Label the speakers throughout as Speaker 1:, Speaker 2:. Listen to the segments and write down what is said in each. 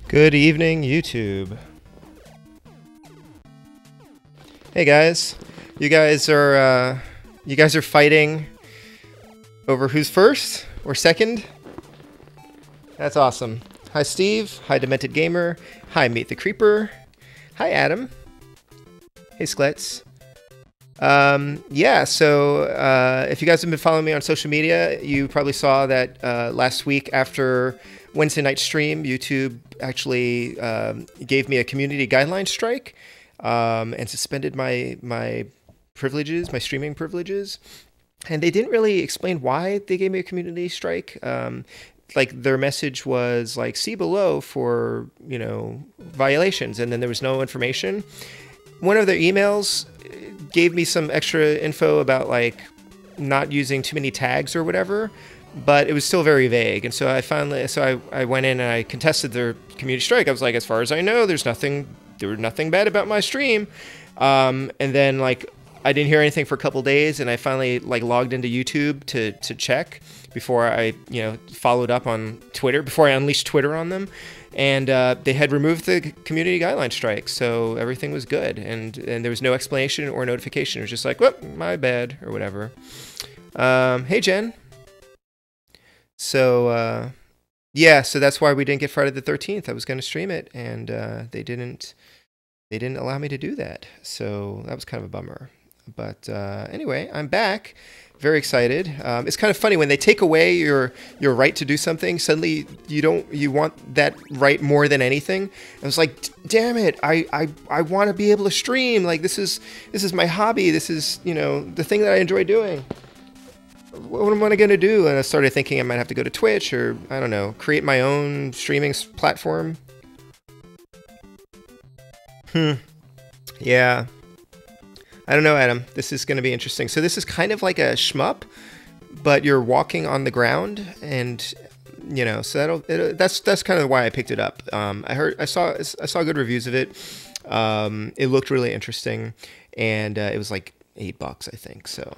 Speaker 1: Good evening, YouTube. Hey guys, you guys are fighting over who's first or second. That's awesome. Hi Steve. Hi Demented Gamer. Hi Meet the Creeper. Hi Adam. Hey Sklets. Yeah. So if you guys have been following me on social media, you probably saw that last week after Wednesday night stream, YouTube actually gave me a community guideline strike and suspended my privileges, my streaming privileges. And they didn't really explain why they gave me a community strike. Like their message was like, see below for, you know, violations. And then there was no information. One of their emails gave me some extra info about like not using too many tags or whatever, but it was still very vague. And so I went in and I contested their community strike. I was like, as far as I know, there was nothing bad about my stream. And then like, I didn't hear anything for a couple days, and I finally like logged into YouTube to check before I, you know, followed up on Twitter, before I unleashed Twitter on them. And they had removed the community guideline strike, so everything was good. And there was no explanation or notification. It was just like, whoop, my bad, or whatever. Hey, Jen. So, yeah, so that's why we didn't get Friday the 13th. I was going to stream it, and they didn't allow me to do that. So that was kind of a bummer. But anyway, I'm back. Very excited. It's kind of funny when they take away your right to do something. Suddenly, you want that right more than anything. I was like, damn it! I want to be able to stream. Like this is my hobby. This is, you know, the thing that I enjoy doing. What am I going to do? And I started thinking I might have to go to Twitch, or I don't know, create my own streaming platform. Yeah. I don't know, Adam. This is going to be interesting. So this is kind of like a shmup, but you're walking on the ground, and you know, so that's kind of why I picked it up. I saw good reviews of it. It looked really interesting, and it was like $8, I think. So.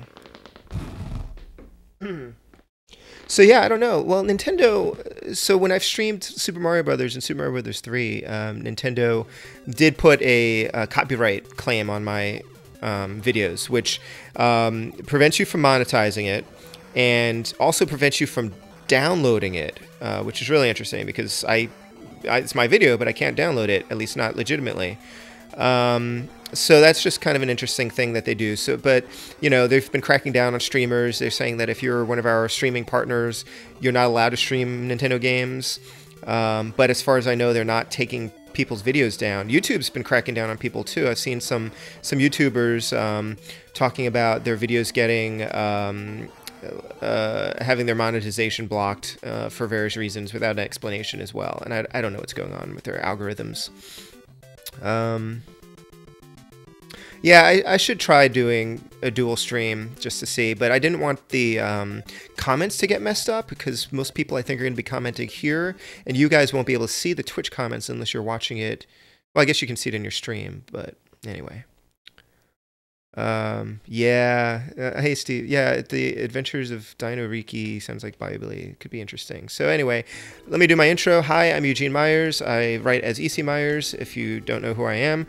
Speaker 1: So yeah, I don't know. Well, Nintendo. So when I've streamed Super Mario Brothers and Super Mario Brothers 3, Nintendo did put a copyright claim on my videos, which prevents you from monetizing it, and also prevents you from downloading it, which is really interesting because it's my video, but I can't download it, at least not legitimately. So that's just kind of an interesting thing that they do. So, but you know, they've been cracking down on streamers. They're saying that if you're one of our streaming partners, you're not allowed to stream Nintendo games. But as far as I know, they're not taking people's videos down. YouTube's been cracking down on people too. I've seen some YouTubers talking about their videos getting having their monetization blocked for various reasons without an explanation as well. And I don't know what's going on with their algorithms. Yeah, I should try doing a dual stream just to see, but I didn't want the comments to get messed up because most people I think are going to be commenting here, and you guys won't be able to see the Twitch comments unless you're watching it. Well, I guess you can see it in your stream, but anyway. Yeah. Hey, Steve. Yeah, the Adventures of DINO RIKI sounds like Bible-y. Could be interesting. So anyway, let me do my intro. Hi, I'm Eugene Myers. I write as EC Myers, if you don't know who I am.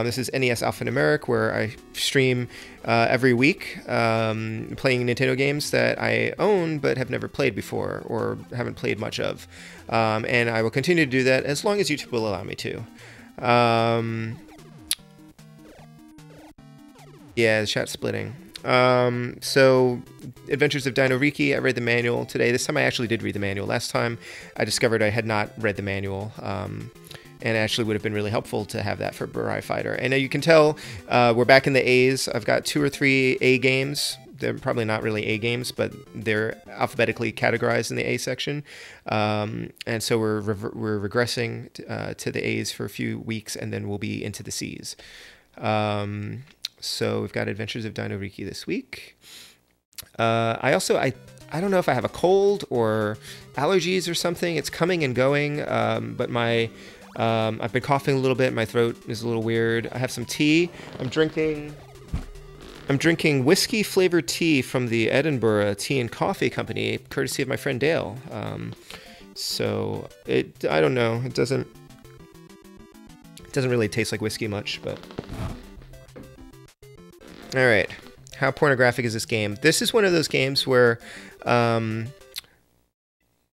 Speaker 1: This is NES Alphanumeric, where I stream every week playing Nintendo games that I own but have never played before or haven't played much of. And I will continue to do that as long as YouTube will allow me to. Yeah, the chat's splitting. So, Adventures of DINO RIKI, I read the manual today. This time I actually did read the manual. Last time I discovered I had not read the manual. And it actually would have been really helpful to have that for Burai Fighter. And you can tell we're back in the A's. I've got 2 or 3 A games. They're probably not really A games, but they're alphabetically categorized in the A section. And so we're regressing to the A's for a few weeks, and then we'll be into the C's. So we've got Adventures of DINO RIKI this week. I don't know if I have a cold or allergies or something. It's coming and going, but I've been coughing a little bit. My throat is a little weird. I have some tea. I'm drinking whiskey flavored tea from the Edinburgh Tea and Coffee Company, courtesy of my friend Dale. I don't know. It doesn't really taste like whiskey much, but all right. How pornographic is this game? This is one of those games where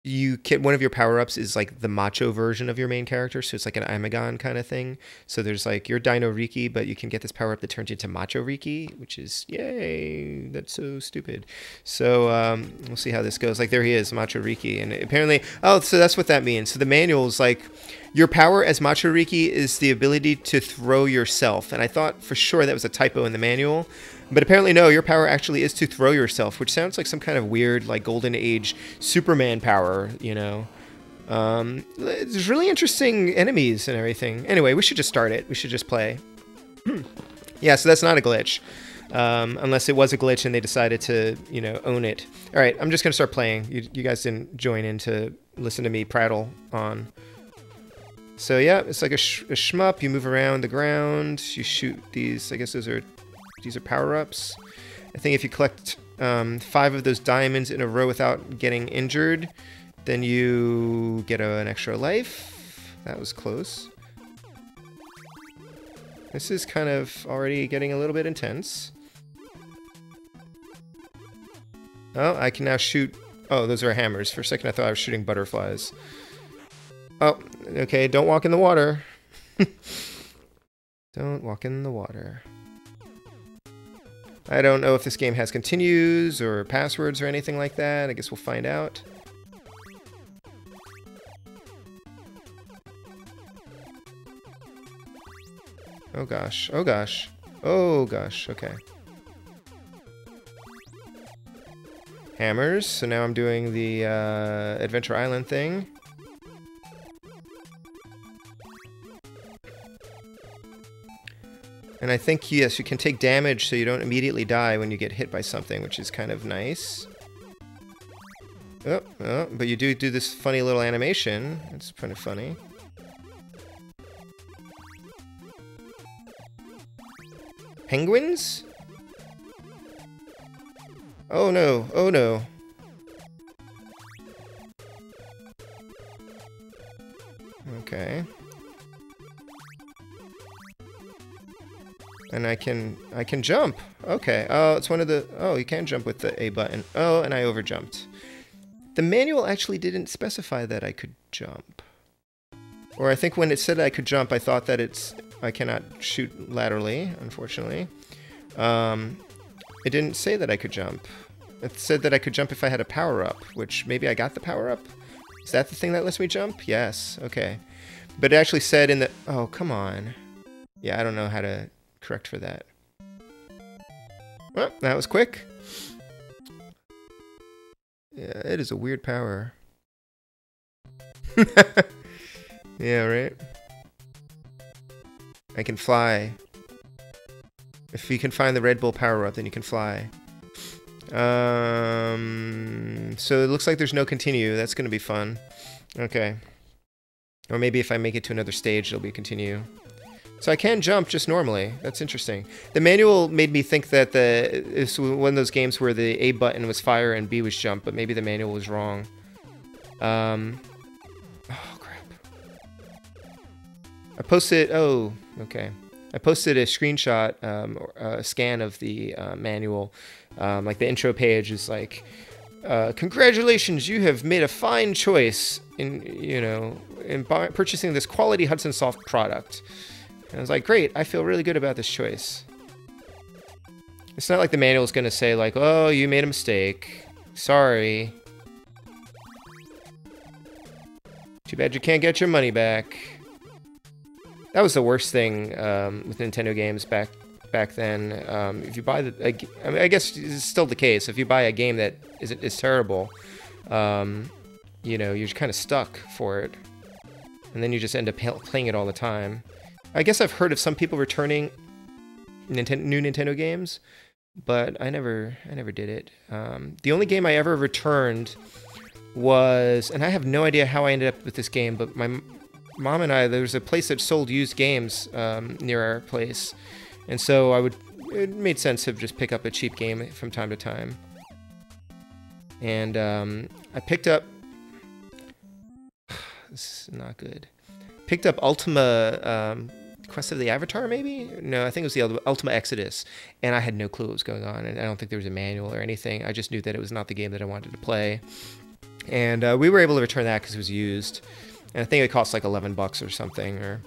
Speaker 1: you get one of your power-ups is like the macho version of your main character, so it's like an Imagon kind of thing. So there's like your DINO RIKI, but you can get this power-up that turns into Macho RIKI, which is, yay, that's so stupid. So we'll see how this goes. Like there he is, Macho RIKI, and apparently, oh, so that's what that means. So the manual is like, your power as Macho RIKI is the ability to throw yourself, and I thought for sure that was a typo in the manual. But apparently, no, your power actually is to throw yourself, which sounds like some kind of weird, like, Golden Age Superman power, you know. There's really interesting enemies and everything. Anyway, we should just start it. We should just play. Yeah, so that's not a glitch. Unless it was a glitch and they decided to, you know, own it. All right, I'm just going to start playing. You guys didn't join in to listen to me prattle on. So, yeah, it's like a shmup. You move around the ground. You shoot these. I guess these are power-ups. I think if you collect 5 of those diamonds in a row without getting injured, then you get an extra life. That was close. This is kind of already getting a little bit intense. Oh, I can now shoot... Oh, those are hammers. For a second I thought I was shooting butterflies. Oh, okay, don't walk in the water. Don't walk in the water. I don't know if this game has continues or passwords or anything like that. I guess we'll find out. Oh gosh, oh gosh, oh gosh, okay. Hammers, so now I'm doing the Adventure Island thing. And I think, yes, you can take damage so you don't immediately die when you get hit by something, which is kind of nice. Oh, but you do this funny little animation. It's kind of funny. Penguins? Oh no, oh no. Okay. And I can jump. Okay. Oh, it's one of the... Oh, you can jump with the A button. Oh, and I overjumped. The manual actually didn't specify that I could jump. Or I think when it said I could jump, I thought that I cannot shoot laterally, unfortunately. It didn't say that I could jump. It said that I could jump if I had a power-up, which maybe I got the power-up? Is that the thing that lets me jump? Yes. Okay. But it actually said in the... Oh, come on. Yeah, I don't know how to... correct for that. Well, that was quick. Yeah, it is a weird power. Yeah, right? I can fly. If you can find the Red Bull power-up, then you can fly. So it looks like there's no continue. That's going to be fun. Okay. Or maybe if I make it to another stage, it'll be continue. So I can jump just normally. That's interesting. The manual made me think that it's one of those games where the A button was fire and B was jump, but maybe the manual was wrong. Oh, crap. I posted... Oh, okay. I posted a screenshot, or a scan of the manual. Like the intro page is like, congratulations, you have made a fine choice in, you know, in purchasing this quality Hudson Soft product. And I was like, great, I feel really good about this choice. It's not like the manual is going to say, like, oh, you made a mistake. Sorry. Too bad you can't get your money back. That was the worst thing with Nintendo games back then. If you buy the... I mean, I guess it's still the case. If you buy a game that is terrible, you know, you're kind of stuck for it. And then you just end up playing it all the time. I guess I've heard of some people returning new Nintendo games, but I never did it. The only game I ever returned was, and I have no idea how I ended up with this game, but my mom and I, there was a place that sold used games near our place, and so it made sense to just pick up a cheap game from time to time. And I picked up, this is not good, picked up Ultima Quest of the Avatar, maybe? No, I think it was the Ultima Exodus, and I had no clue what was going on, and I don't think there was a manual or anything. I just knew that it was not the game that I wanted to play. And we were able to return that because it was used. And I think it cost like $11 or something.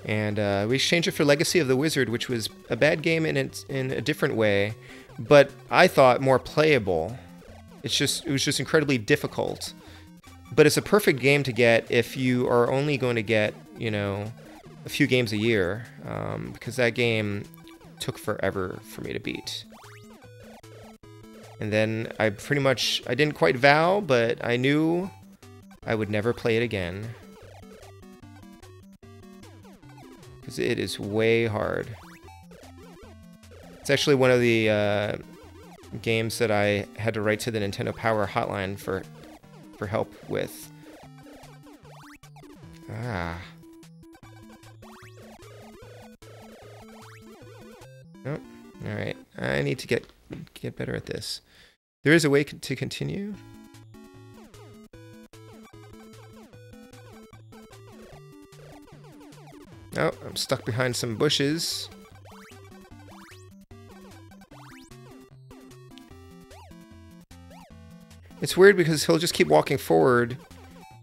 Speaker 1: And we exchanged it for Legacy of the Wizard, which was a bad game in a different way, but I thought more playable. It was just incredibly difficult. But it's a perfect game to get if you are only going to get, you know, a few games a year, because that game took forever for me to beat. And then I didn't quite vow, but I knew I would never play it again. Because it is way hard. It's actually one of the games that I had to write to the Nintendo Power hotline for help with. Ah. Nope. Alright. I need to get better at this. There is a way to continue. Oh, I'm stuck behind some bushes. It's weird because he'll just keep walking forward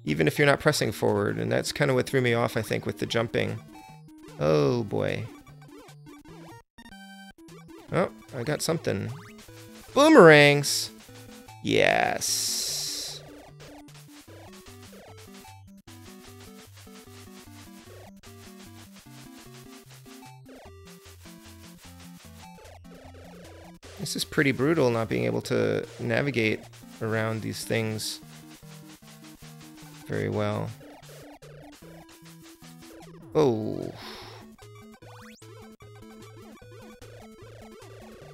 Speaker 1: even if you're not pressing forward, and that's kind of what threw me off, I think, with the jumping. Oh boy. Oh, I got something. Boomerangs! Yes. This is pretty brutal, not being able to navigate around these things very well. Oh.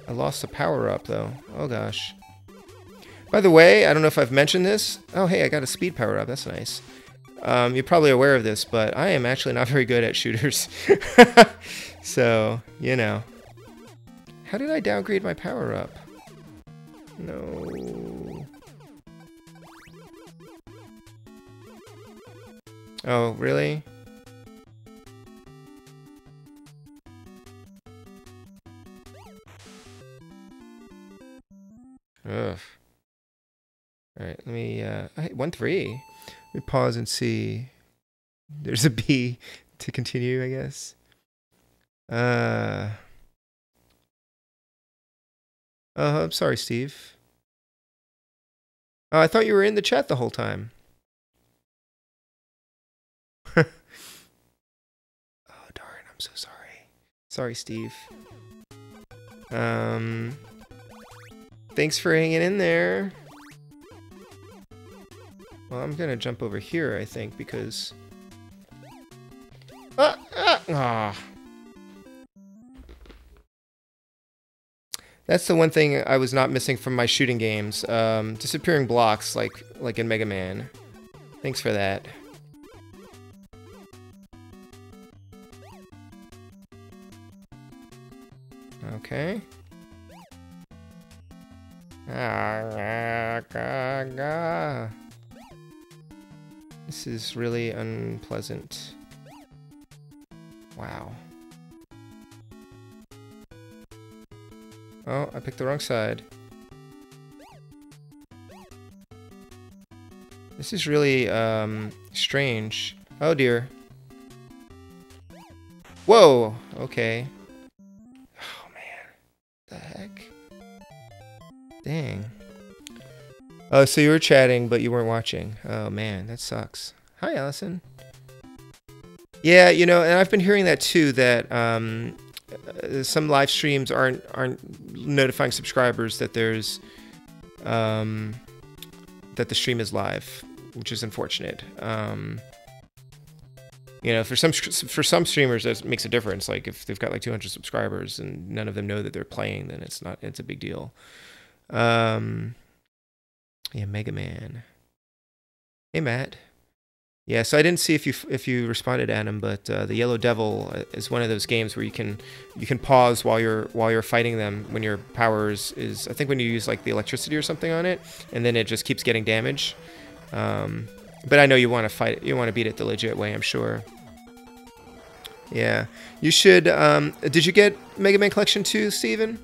Speaker 1: I lost a power-up, though. Oh, gosh. By the way, I don't know if I've mentioned this. Oh, hey, I got a speed power-up. That's nice. You're probably aware of this, but I am actually not very good at shooters. So, you know. How did I downgrade my power-up? No. Oh, really? Ugh. Alright, let me, 1-3. Let me pause and see. There's a B to continue, I guess. Oh, I'm sorry, Steve. Oh, I thought you were in the chat the whole time. Oh, darn, I'm so sorry. Sorry, Steve. Thanks for hanging in there. Well, I'm gonna jump over here, I think, because... That's the one thing I was not missing from my shooting games. Disappearing blocks, like in Mega Man. Thanks for that. Okay. This is really unpleasant. Wow. Oh, I picked the wrong side. This is really, strange. Oh dear. Whoa! Okay. Oh man. The heck? Dang. Oh, so you were chatting, but you weren't watching. Oh man, that sucks. Hi, Allison. Yeah, you know, and I've been hearing that too, that, some live streams aren't notifying subscribers that there's that the stream is live, which is unfortunate. You know, for some streamers, that makes a difference. Like if they've got like 200 subscribers and none of them know that they're playing, then it's a big deal. Yeah, Mega Man. Hey, Matt. Yeah, so I didn't see if you responded, Adam, but the Yellow Devil is one of those games where you can pause while you're fighting them when your power is I think when you use like the electricity or something on it, and then it just keeps getting damage. But I know you want to fight. You want to beat it the legit way, I'm sure. Yeah, you should. Did you get Mega Man Collection 2, Steven?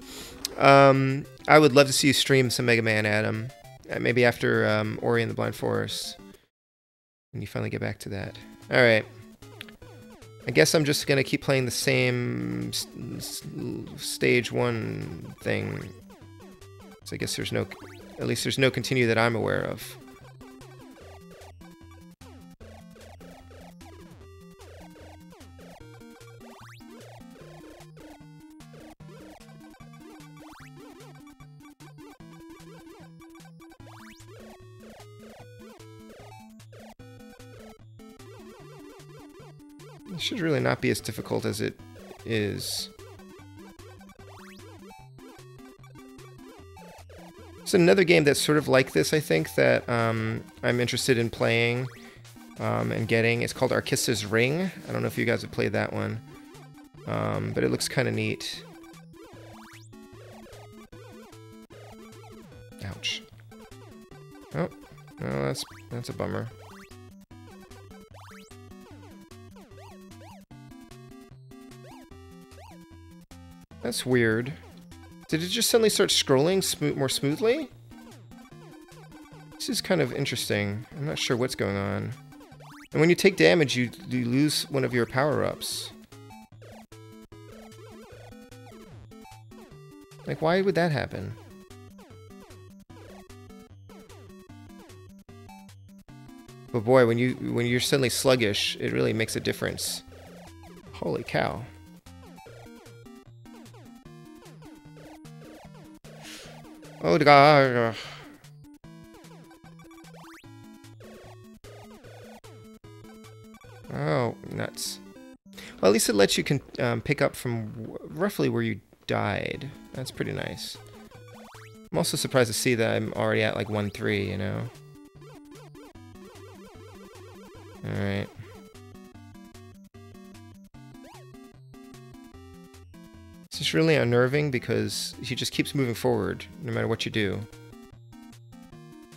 Speaker 1: I would love to see you stream some Mega Man, Adam. Maybe after Ori and the Blind Forest. And you finally get back to that. All right. I guess I'm just gonna keep playing the same stage 1 thing. So I guess at least there's no continue that I'm aware of. It should really not be as difficult as it is. It's another game that's sort of like this, I think, that I'm interested in playing and getting. It's called Arkista's Ring. I don't know if you guys have played that one, but it looks kind of neat. Ouch. Oh, no, that's a bummer. That's weird. Did it just suddenly start scrolling more smoothly? This is kind of interesting. I'm not sure what's going on. And when you take damage, you lose one of your power-ups. Like, why would that happen? But boy, when you're suddenly sluggish, it really makes a difference. Holy cow. Oh god. Oh, nuts. Well, at least it lets you pick up from roughly where you died. That's pretty nice. I'm also surprised to see that I'm already at like 1-3, you know? Alright. It's just really unnerving because he just keeps moving forward no matter what you do.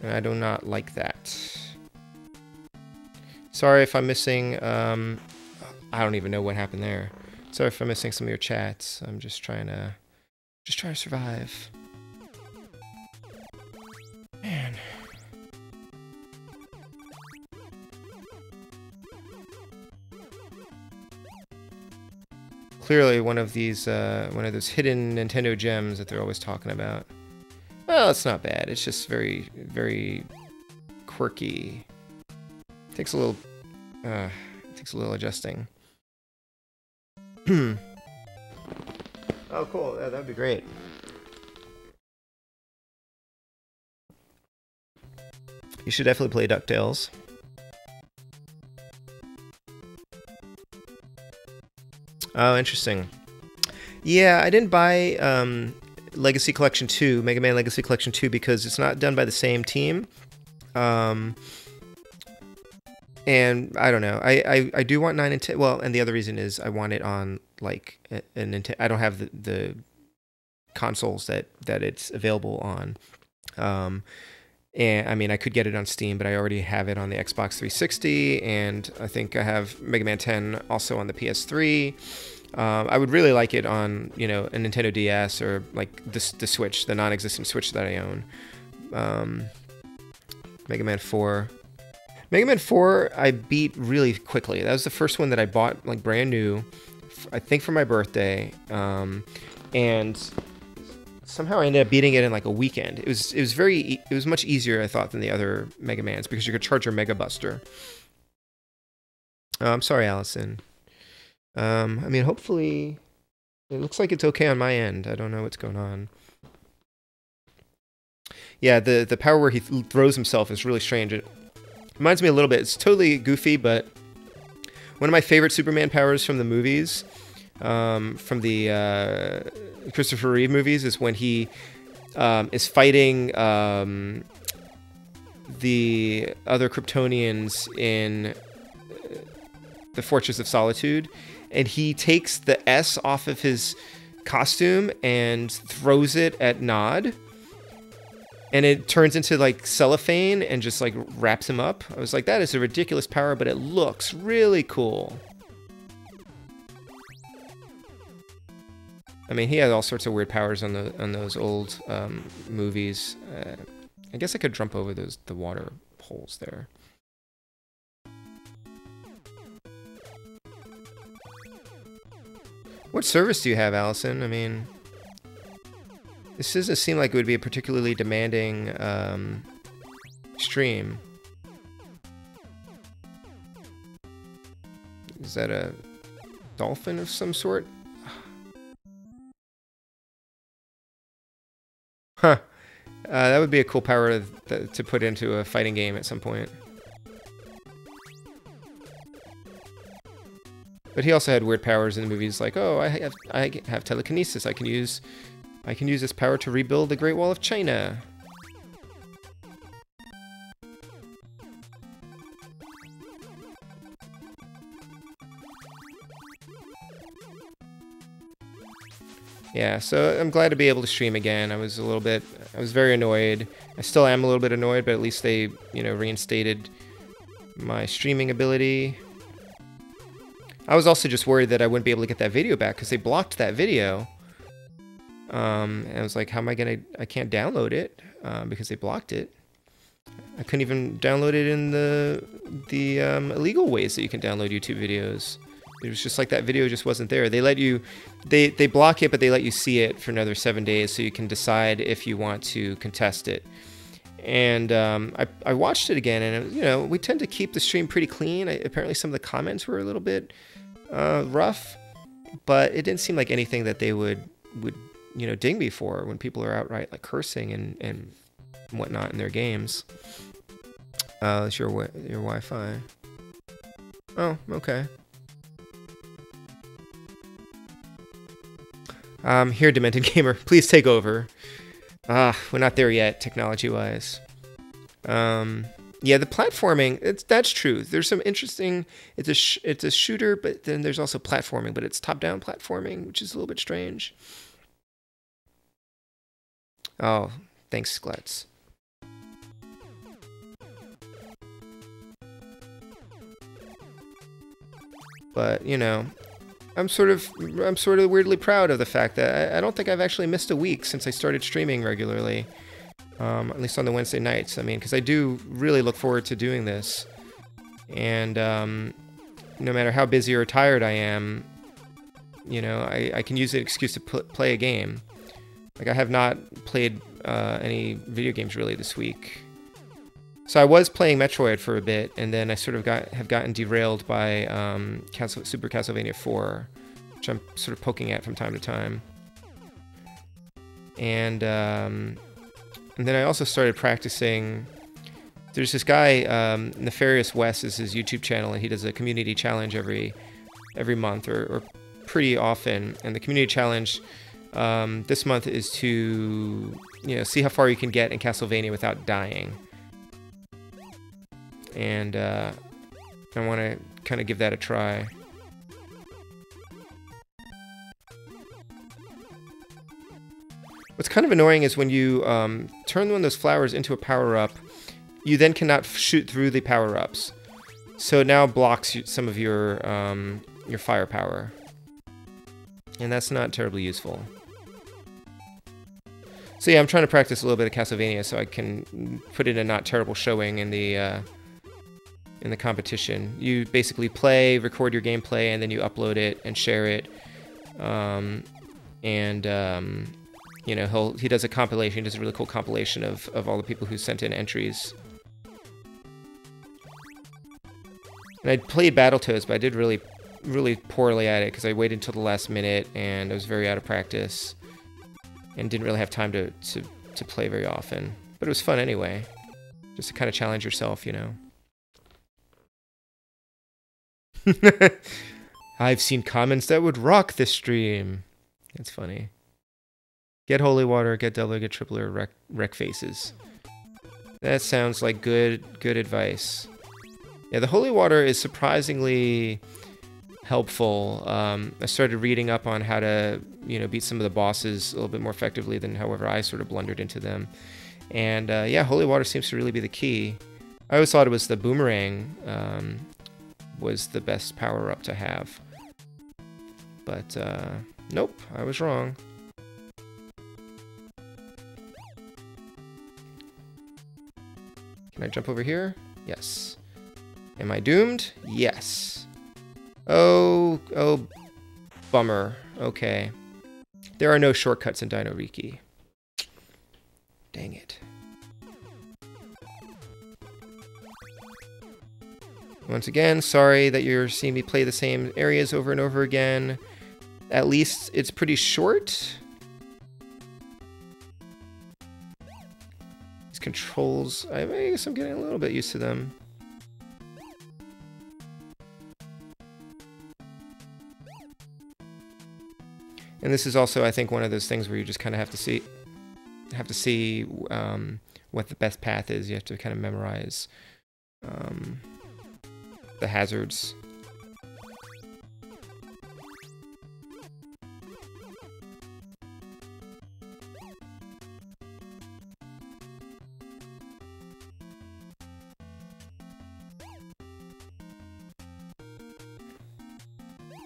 Speaker 1: And I do not like that. Sorry if I'm missing, I don't even know what happened there. Sorry if I'm missing some of your chats. I'm just trying to survive. Man. Clearly one of those hidden Nintendo gems that they're always talking about. Well, it's not bad. It's just very, very quirky. Takes a little adjusting. Oh, cool. Yeah, that'd be great. You should definitely play DuckTales. Oh, interesting. Yeah, I didn't buy Legacy Collection 2, Mega Man Legacy Collection 2, because it's not done by the same team. And I don't know. I do want 9 and 10. Well, and the other reason is I want it on like a Nintendo. I don't have the consoles that it's available on. And I mean, I could get it on Steam, but I already have it on the Xbox 360, and I think I have Mega Man 10 also on the PS3. I would really like it on, you know, a Nintendo DS or like the Switch, the non-existent Switch that I own. Mega Man 4. Mega Man 4 I beat really quickly. That was the first one that I bought like brand new, I think for my birthday, and somehow I ended up beating it in like a weekend. It was much easier, I thought, than the other Mega Mans because you could charge your Mega Buster. I'm sorry, Allison. I mean, hopefully it looks like it's okay on my end. I don't know what's going on. Yeah, the power where he throws himself is really strange. It reminds me a little bit. It's totally goofy, but One of my favorite Superman powers from the movies, from the Christopher Reeve movies, is when he is fighting the other Kryptonians in the Fortress of Solitude, and he takes the S off of his costume and throws it at Nod, and it turns into like cellophane and just like wraps him up. I was like, that is a ridiculous power, but it looks really cool. I mean, he had all sorts of weird powers on those old movies. I guess I could jump over the water holes there. What service do you have, Allison? I mean, this doesn't seem like it would be a particularly demanding stream. Is that a dolphin of some sort? Huh. That would be a cool power to put into a fighting game at some point. But he also had weird powers in the movies, like, oh, I have telekinesis. I can use this power to rebuild the Great Wall of China. Yeah, so I'm glad to be able to stream again. I was very annoyed. I still am a little bit annoyed, but at least they, reinstated my streaming ability. I was also just worried that I wouldn't be able to get that video back because they blocked that video. And I was like, how am I I can't download it because they blocked it. I couldn't even download it in the illegal ways that you can download YouTube videos. It was just like that video just wasn't there. They let you, they block it, but they let you see it for another 7 days so you can decide if you want to contest it. And I watched it again, and we tend to keep the stream pretty clean. Apparently some of the comments were a little bit rough, but it didn't seem like anything that they would ding me for when people are outright like cursing and whatnot in their games. It's your Wi-Fi. Oh, okay. Here, Demented Gamer, please take over. We're not there yet, technology-wise. Yeah, the platforming, that's true. There's some interesting, it's a shooter, but then there's also platforming, but it's top-down platforming, which is a little bit strange. Oh, thanks, Sklets. But, I'm sort of weirdly proud of the fact that I don't think I've actually missed a week since I started streaming regularly, at least on the Wednesday nights. I mean, because I do really look forward to doing this, and no matter how busy or tired I am, I can use the excuse to play a game. Like, I have not played any video games really this week. So I was playing Metroid for a bit, and then I sort of have gotten derailed by Super Castlevania 4, which I'm sort of poking at from time to time. And then I also started practicing. There's this guy, Nefarious West is his YouTube channel, and he does a community challenge every month or pretty often. And the community challenge this month is to see how far you can get in Castlevania without dying. And I want to kind of give that a try. What's kind of annoying is when you turn one of those flowers into a power-up, you then cannot shoot through the power-ups. So it now blocks some of your firepower. And that's not terribly useful. So yeah, I'm trying to practice a little bit of Castlevania so I can put in a not terrible showing in the competition. You basically record your gameplay, and then you upload it and share it. He does a compilation. He does a really cool compilation of all the people who sent in entries. And I played Battletoads, but I did really, really poorly at it because I waited until the last minute, and I was very out of practice, and didn't really have time to play very often. But it was fun anyway, just to kind of challenge yourself, I've seen comments that would rock this stream. That's funny. Get holy water, get doubler, get tripler, wreck faces. That sounds like good advice. Yeah, the holy water is surprisingly helpful. I started reading up on how to, beat some of the bosses a little bit more effectively than however I sort of blundered into them. And yeah, holy water seems to really be the key. I always thought it was the boomerang was the best power-up to have. But nope, I was wrong. Can I jump over here? Yes. Am I doomed? Yes. Oh, bummer. Okay. There are no shortcuts in DINO RIKI. Dang it. Once again, sorry that you're seeing me play the same areas over and over again. At least it's pretty short. These controls, I guess I'm getting a little bit used to them. And this is also, I think, one of those things where you just kind of have to see what the best path is. You have to kind of memorize the hazards.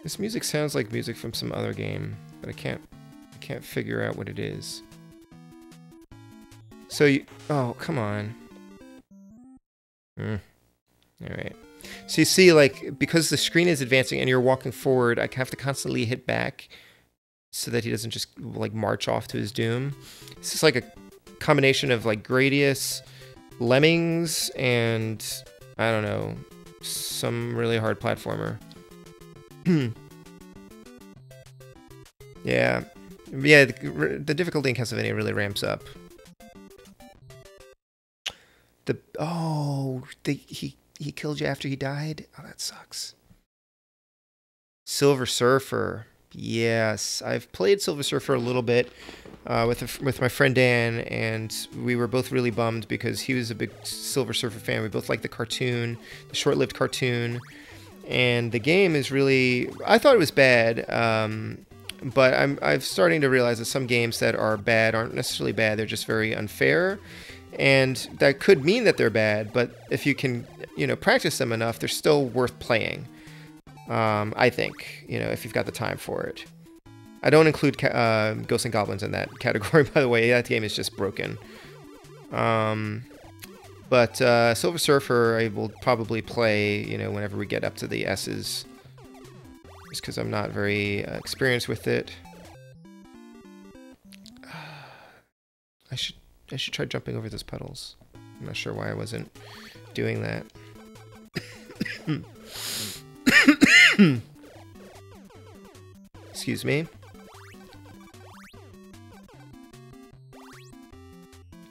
Speaker 1: This music sounds like music from some other game, but I can't figure out what it is. So you, oh, come on. All right. So you see, like, because the screen is advancing and you're walking forward, I have to constantly hit back so that he doesn't just, like, march off to his doom. This is like a combination of, like, Gradius, Lemmings, and, I don't know, some really hard platformer. Yeah. Yeah, the difficulty in Castlevania really ramps up. He killed you after he died? Oh, that sucks. Silver Surfer. Yes, I've played Silver Surfer a little bit with my friend Dan, and we were both really bummed because he was a big Silver Surfer fan. We both liked the cartoon, the short-lived cartoon, and the game is really... I thought it was bad, but I'm starting to realize that some games that are bad aren't necessarily bad. They're just very unfair, and that could mean that they're bad, but if you can, practice them enough, they're still worth playing. I think, if you've got the time for it. I don't include Ghosts and Goblins in that category, by the way. That game is just broken. But Silver Surfer I will probably play, whenever we get up to the S's. Just because I'm not very experienced with it. I should try jumping over those puddles. I'm not sure why I wasn't doing that. Excuse me.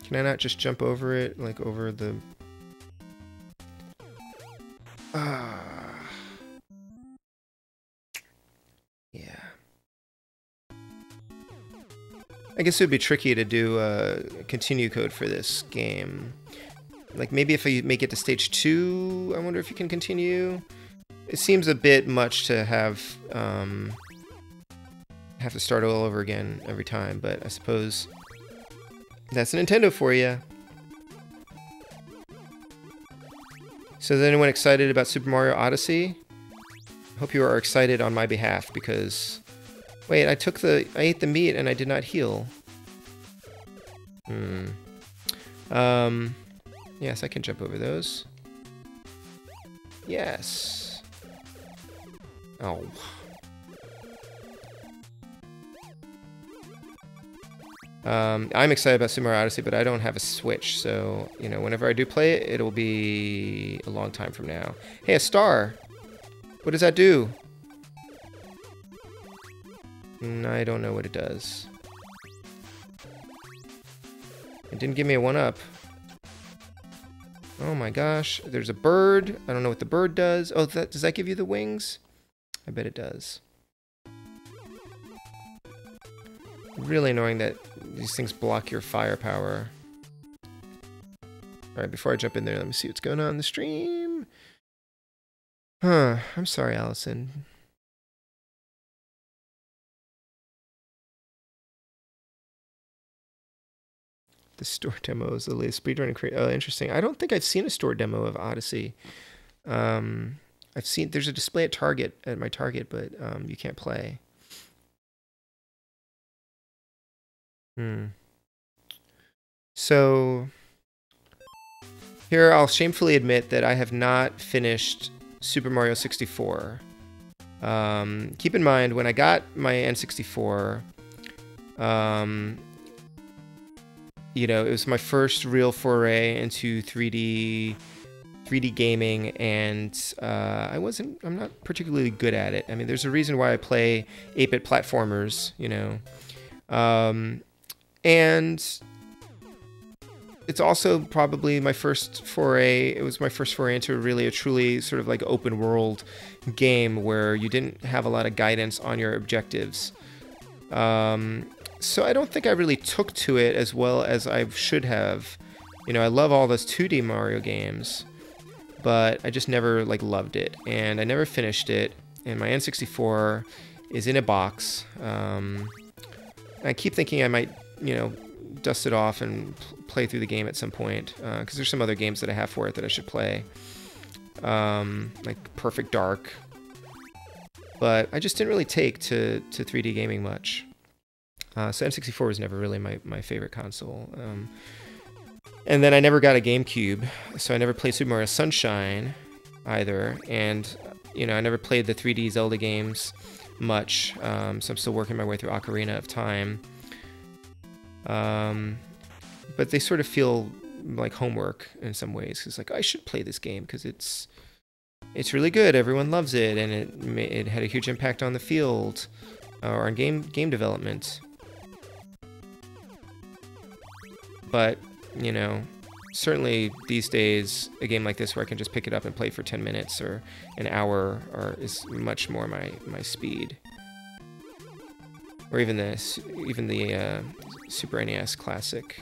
Speaker 1: Can I not just jump over it, like over the... Yeah. I guess it would be tricky to do a continue code for this game. Like, maybe if I make it to stage 2, I wonder if you can continue. It seems a bit much to have to start all over again every time, but I suppose that's Nintendo for you. So is anyone excited about Super Mario Odyssey? I hope you are excited on my behalf, because... Wait, I ate the meat and I did not heal. Yes, I can jump over those. Yes. Oh. I'm excited about Super Mario Odyssey, but I don't have a Switch, so, whenever I do play it, it'll be a long time from now. Hey, a star! What does that do? I don't know what it does. It didn't give me a 1-up. Oh my gosh, there's a bird. I don't know what the bird does. Oh, does that give you the wings? I bet it does. Really annoying that these things block your firepower. Alright, before I jump in there, let me see what's going on in the stream. Huh, I'm sorry, Allison. The store demo is the latest speedrunning creator. Oh, interesting. I don't think I've seen a store demo of Odyssey. I've seen there's a display at my Target, but you can't play. So here I'll shamefully admit that I have not finished Super Mario 64. Keep in mind, when I got my N64, you know, it was my first real foray into 3D gaming, and I'm not particularly good at it. I mean, there's a reason why I play 8-bit platformers, you know. And it's also probably my first foray. It was my first foray into really a truly sort of like open world game where you didn't have a lot of guidance on your objectives. So I don't think I really took to it as well as I should have. You know, I love all those 2D Mario games, but I just never like loved it, and I never finished it. And my N64 is in a box. I keep thinking I might, you know, dust it off and play through the game at some point, because there's some other games that I have for it that I should play, like Perfect Dark. But I just didn't really take to 3D gaming much. So N64 was never really my favorite console. And then I never got a GameCube, so I never played Super Mario Sunshine either. And, you know, I never played the 3D Zelda games much, so I'm still working my way through Ocarina of Time. But they sort of feel like homework in some ways, because like I should play this game because it's really good, everyone loves it, and it had a huge impact on the field or on game development. But, you know, certainly these days a game like this where I can just pick it up and play for 10 minutes or an hour is much more my speed. Or even the Super NES Classic.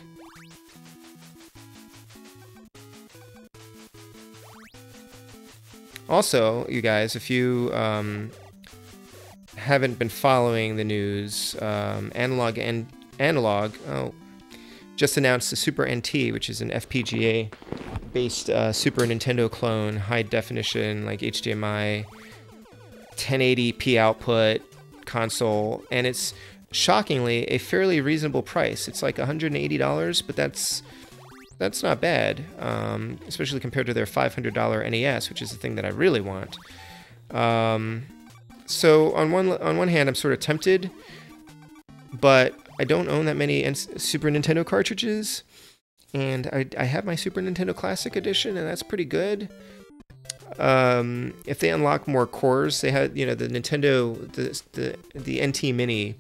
Speaker 1: Also, you guys, if you haven't been following the news, Analog just announced the Super NT, which is an FPGA-based Super Nintendo clone, high definition, like HDMI, 1080p output console, and it's shockingly a fairly reasonable price. It's like $180, but that's not bad, especially compared to their $500 NES, which is the thing that I really want. So on one hand, I'm sort of tempted, but I don't own that many Super Nintendo cartridges, and I have my Super Nintendo Classic Edition, and that's pretty good. If they unlock more cores, they had, you know, the Nintendo, the NT Mini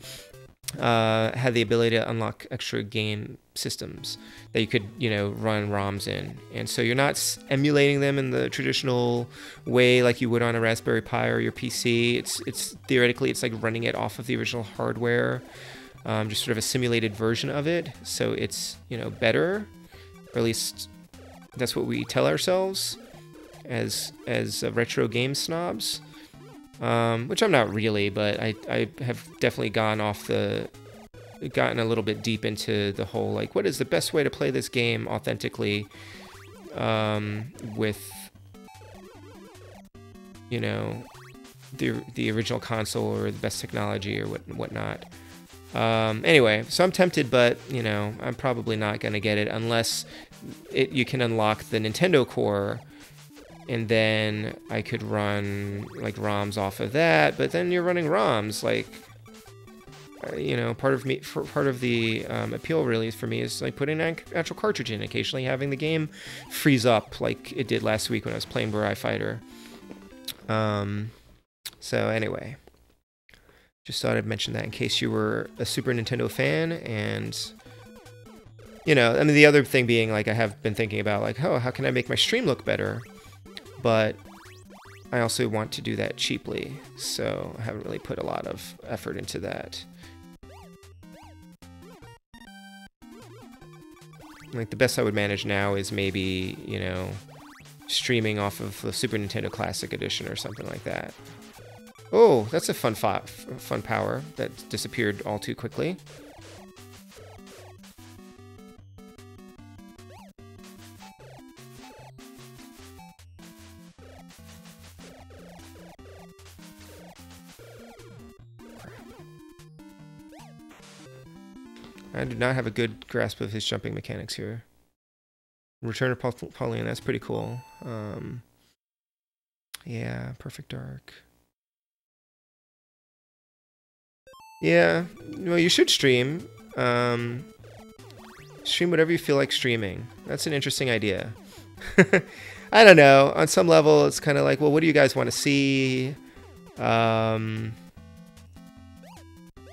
Speaker 1: had the ability to unlock extra game systems that you could, you know, run ROMs in, and so you're not emulating them in the traditional way like you would on a Raspberry Pi or your PC. It's theoretically it's like running it off of the original hardware, just sort of a simulated version of it. So it's, you know, better, or at least that's what we tell ourselves as retro game snobs. Which I'm not really, but I have definitely gotten a little bit deep into the whole, like, what is the best way to play this game authentically, with, you know, the original console or the best technology or whatnot. Anyway, so I'm tempted, but, you know, I'm probably not going to get it unless you can unlock the Nintendo Core, and then I could run, like, ROMs off of that. But then you're running ROMs, like, you know, part of the appeal really for me is like putting an actual cartridge in, occasionally having the game freeze up like it did last week when I was playing Burai Fighter. So anyway, just thought I'd mention that in case you were a Super Nintendo fan and You know, I mean, the other thing being, like, I have been thinking about, like, oh, how can I make my stream look better? But I also want to do that cheaply, so I haven't really put a lot of effort into that. Like, the best I would manage now is maybe, you know, streaming off of the Super Nintendo Classic Edition or something like that. Oh, that's a fun power that disappeared all too quickly. I do not have a good grasp of his jumping mechanics here. Return of Pauline, that's pretty cool. Yeah, Perfect Dark. Yeah, well, you should stream. Stream whatever you feel like streaming. That's an interesting idea. I don't know. On some level, it's kind of like, well, what do you guys want to see?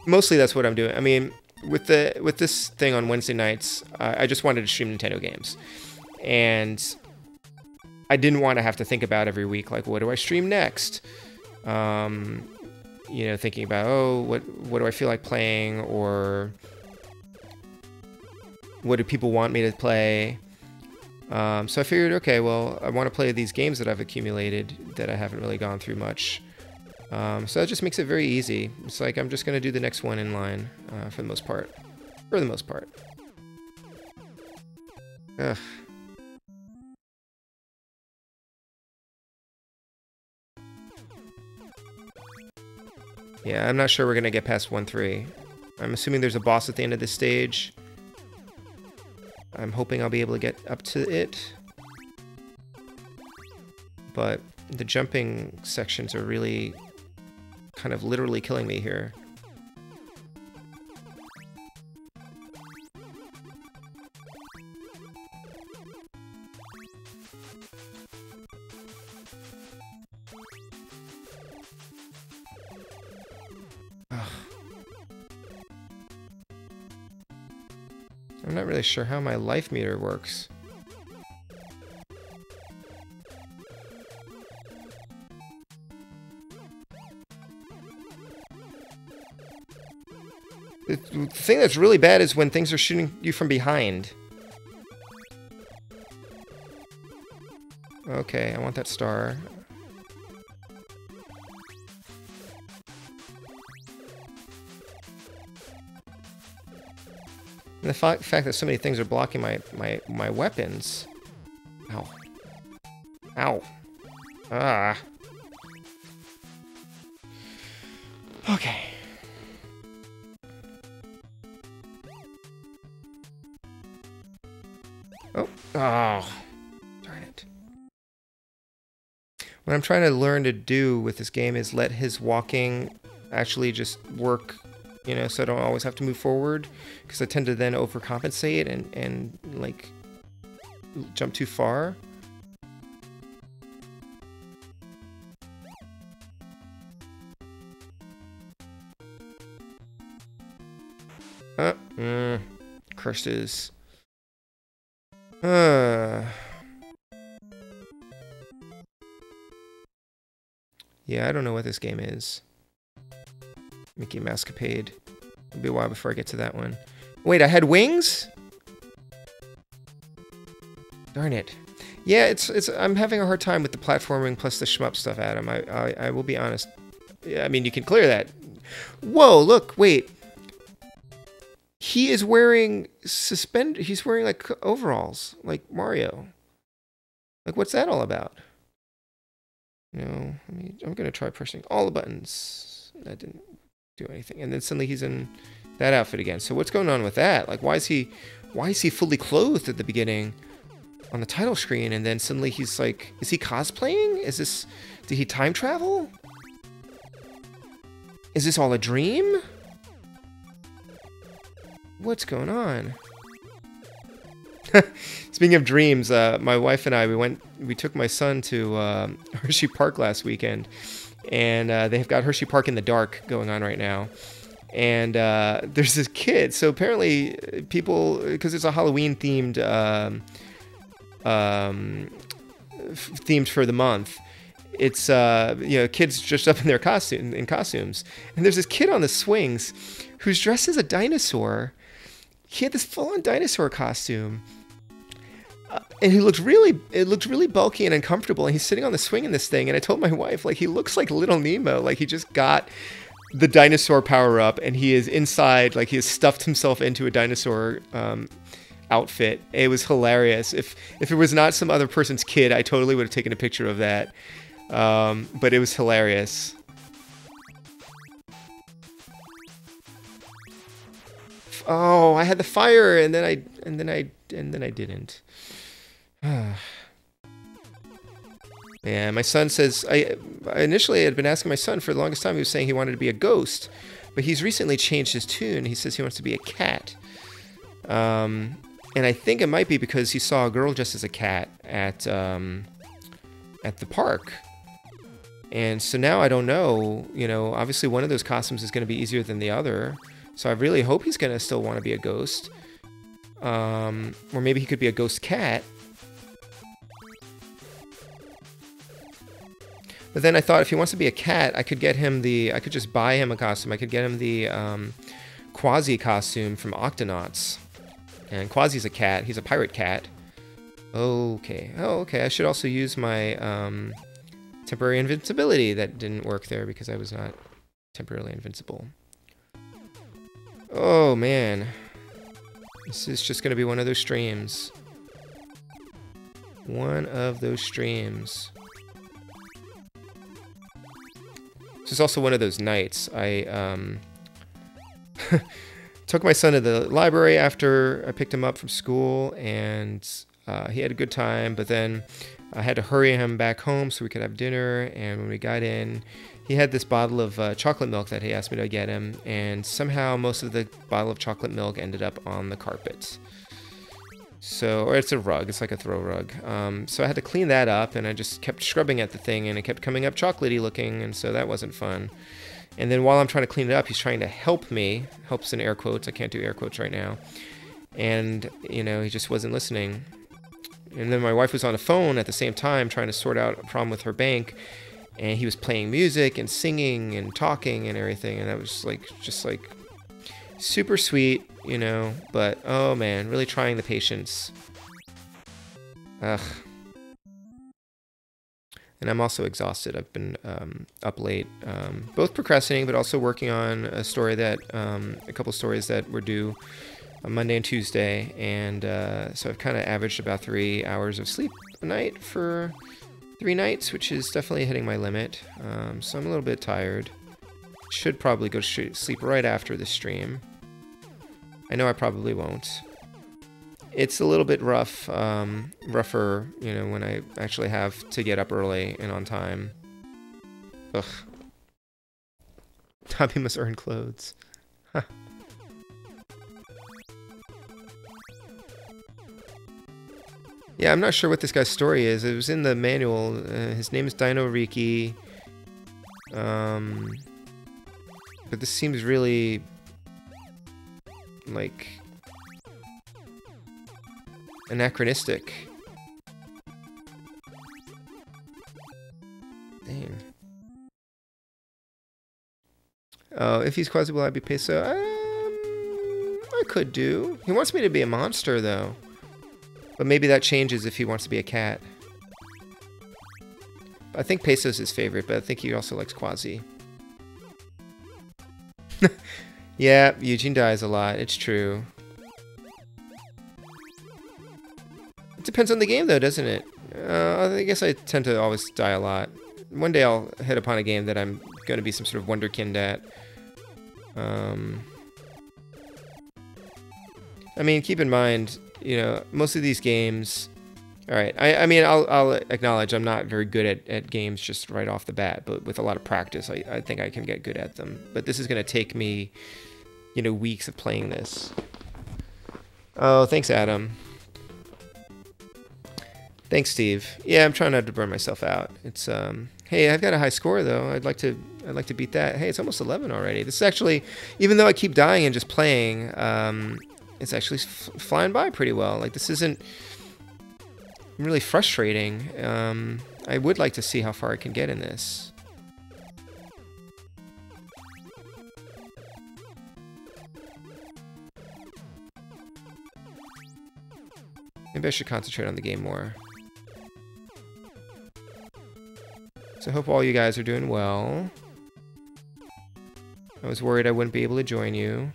Speaker 1: Mostly that's what I'm doing. I mean, with this thing on Wednesday nights, I just wanted to stream Nintendo games. And I didn't want to have to think about every week, like, what do I stream next? You know, thinking about, oh, what do I feel like playing, or what do people want me to play? So I figured, okay, well, I want to play these games that I've accumulated that I haven't really gone through much. So that just makes it very easy. It's like I'm just going to do the next one in line for the most part. For the most part. Ugh. Yeah, I'm not sure we're going to get past 1-3. I'm assuming there's a boss at the end of this stage. I'm hoping I'll be able to get up to it. But the jumping sections are really kind of literally killing me here. I'm not really sure how my life meter works. The thing that's really bad is when things are shooting you from behind. Okay, I want that star. And the fact that so many things are blocking my weapons. Ow. Ow. Ah. Okay. Oh. Oh. Darn it. What I'm trying to learn to do with this game is let his walking actually just work, you know, so I don't always have to move forward, because I tend to then overcompensate and like jump too far. Curses. Yeah, I don't know what this game is. Mickey Mousecapade. It'll be a while before I get to that one. Wait, I had wings? Darn it. Yeah, it's I'm having a hard time with the platforming plus the shmup stuff, Adam. I will be honest. Yeah, I mean, you can clear that. Whoa, look, wait. He is wearing he's wearing like overalls, like Mario. Like, what's that all about? You know, I'm gonna try pressing all the buttons. That didn't do anything. And then suddenly he's in that outfit again. So what's going on with that? Like, why is he fully clothed at the beginning on the title screen, and then suddenly he's like, is he cosplaying? Did he time travel? Is this all a dream? What's going on? Speaking of dreams, my wife and I, we took my son to Hershey Park last weekend, and they've got Hershey Park in the dark going on right now. And there's this kid. So apparently people, because it's a Halloween themed themed for the month, it's kids dressed up in their costumes, and there's this kid on the swings who's dressed as a dinosaur. He had this full-on dinosaur costume, and it looked really bulky and uncomfortable, and he's sitting on the swing in this thing. And I told my wife, like, he looks like Little Nemo, like he just got the dinosaur power up and he is inside, like he has stuffed himself into a dinosaur outfit. It was hilarious. If it was not some other person's kid, I totally would have taken a picture of that. But it was hilarious. Oh, I had the fire, and then I didn't. Yeah, my son says, I initially had been asking my son for the longest time. He was saying he wanted to be a ghost, but he's recently changed his tune. He says he wants to be a cat. And I think it might be because he saw a girl dressed as a cat at the park. And so now I don't know, obviously one of those costumes is going to be easier than the other. So I really hope he's going to still want to be a ghost. Or maybe he could be a ghost cat. But then I thought if he wants to be a cat, I could just buy him a costume. I could get him the Quasi costume from Octonauts. And Quasi's a cat. He's a pirate cat. Okay. Oh, okay. I should also use my temporary invincibility. That didn't work there because I was not temporarily invincible. Oh, man. This is just going to be one of those streams. One of those streams. This is also one of those nights. I took my son to the library after I picked him up from school, and he had a good time, but then I had to hurry him back home so we could have dinner, and when we got in, he had this bottle of chocolate milk that he asked me to get him, and somehow most of the bottle of chocolate milk ended up on the carpet. Or it's a rug, it's like a throw rug. So I had to clean that up, and I just kept scrubbing at the thing, and it kept coming up chocolatey looking, and so that wasn't fun. And then while I'm trying to clean it up, he's trying to help me. Helps in air quotes, I can't do air quotes right now. And, he just wasn't listening. And then my wife was on the phone at the same time trying to sort out a problem with her bank, and he was playing music and singing and talking and everything, and that was just super sweet, but oh man, really trying the patience. Ugh. And I'm also exhausted. I've been up late, both procrastinating, but also working on a story a couple stories that were due on Monday and Tuesday, and so I've kind of averaged about 3 hours of sleep a night for 3 nights, which is definitely hitting my limit. So I'm a little bit tired. Should probably go to sleep right after this stream. I know I probably won't. It's a little bit rougher, when I actually have to get up early and on time. Ugh. Tommy must earn clothes. Huh. Yeah, I'm not sure what this guy's story is. It was in the manual. His name is DINO RIKI. But this seems really anachronistic. Dang. Oh, if he's Quasi, will I be Peso? I could do. He wants me to be a monster, though. But maybe that changes if he wants to be a cat. I think Peso's his favorite, but I think he also likes Quasi. Yeah, Eugene dies a lot. It's true. It depends on the game, though, doesn't it? I guess I tend to always die a lot. One day I'll hit upon a game that I'm going to be some sort of wonderkind at. I mean, keep in mind, most of these games... Alright, I'll acknowledge I'm not very good at games just right off the bat, but with a lot of practice, I think I can get good at them. But this is going to take me, weeks of playing this. Oh, thanks, Adam. Thanks, Steve. Yeah, I'm trying not to burn myself out. It's Hey, I've got a high score though. I'd like to beat that. Hey, it's almost 11 already. This is actually, even though I keep dying and just playing, it's actually flying by pretty well. Like, this isn't really frustrating. I would like to see how far I can get in this. Maybe I should concentrate on the game more. So I hope all you guys are doing well. I was worried I wouldn't be able to join you.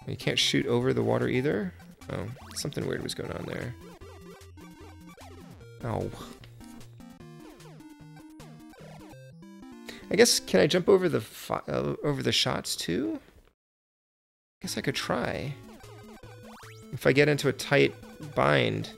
Speaker 1: You can't shoot over the water either? Oh, something weird was going on there. Oh. I guess, can I jump over the shots too? I guess I could try. If I get into a tight bind.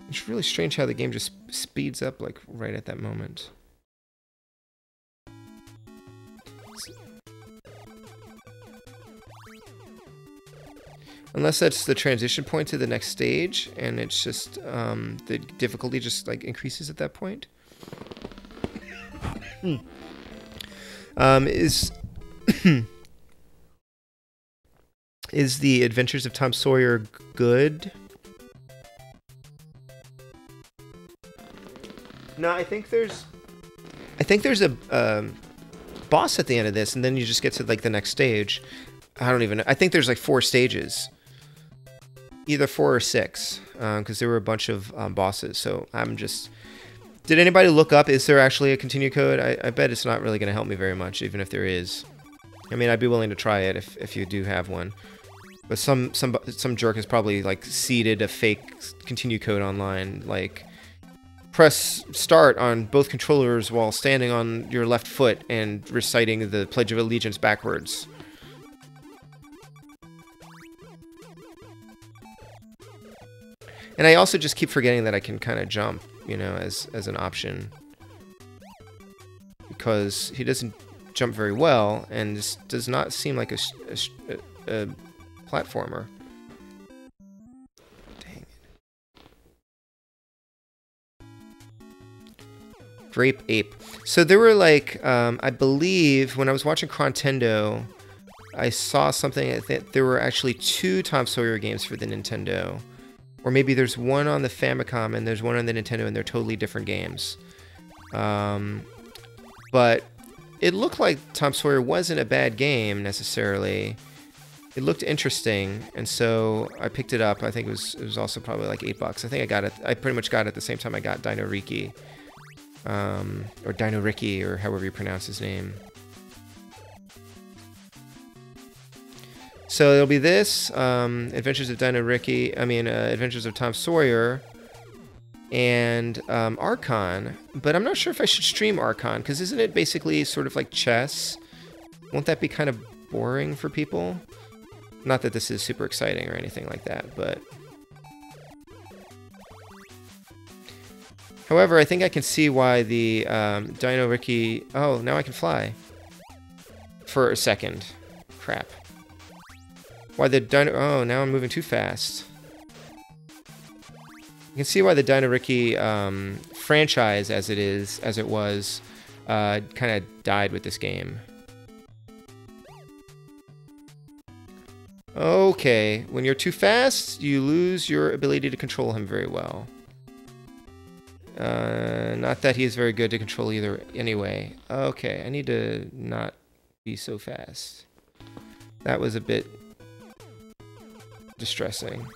Speaker 1: It's really strange how the game just speeds up like right at that moment. Unless that's the transition point to the next stage, and it's just, the difficulty just, like, increases at that point. Is The Adventures of Tom Sawyer good? No, I think there's a boss at the end of this, and then you just get to, like, the next stage. I don't even know. I think there's, like, 4 stages. Either 4 or 6, because there were a bunch of bosses. So I'm just... Did anybody look up, is there actually a continue code? I bet it's not really going to help me very much, even if there is. I mean, I'd be willing to try it if you do have one. But some jerk has probably, like, seeded a fake continue code online. Like, press start on both controllers while standing on your left foot and reciting the Pledge of Allegiance backwards. And I also just keep forgetting that I can kind of jump, you know, as an option. Because he doesn't jump very well, and this does not seem like a platformer. Dang it. Grape Ape. So there were like, I believe, when I was watching Crontendo, I saw something that there were actually 2 Tom Sawyer games for the Nintendo. Or maybe there's one on the Famicom and there's one on the Nintendo, and they're totally different games. But it looked like Tom Sawyer wasn't a bad game, necessarily. It looked interesting, and so I picked it up. I think it was also probably like $8. I think I got it. I pretty much got it at the same time I got DINO RIKI. Or DINO RIKI, or however you pronounce his name. So it'll be this, Adventures of DINO RIKI, Adventures of Tom Sawyer, and Archon. But I'm not sure if I should stream Archon, because isn't it basically sort of like chess? Won't that be kind of boring for people? Not that this is super exciting or anything like that, but... However, I think I can see why the DINO RIKI... Oh, now I can fly. For a second. Crap. Why the DINO... Oh, now I'm moving too fast. You can see why the DINO RIKI franchise, as it was, kind of died with this game. Okay, when you're too fast, you lose your ability to control him very well. Not that he's very good to control either anyway. Okay, I need to not be so fast. That was a bit... distressing.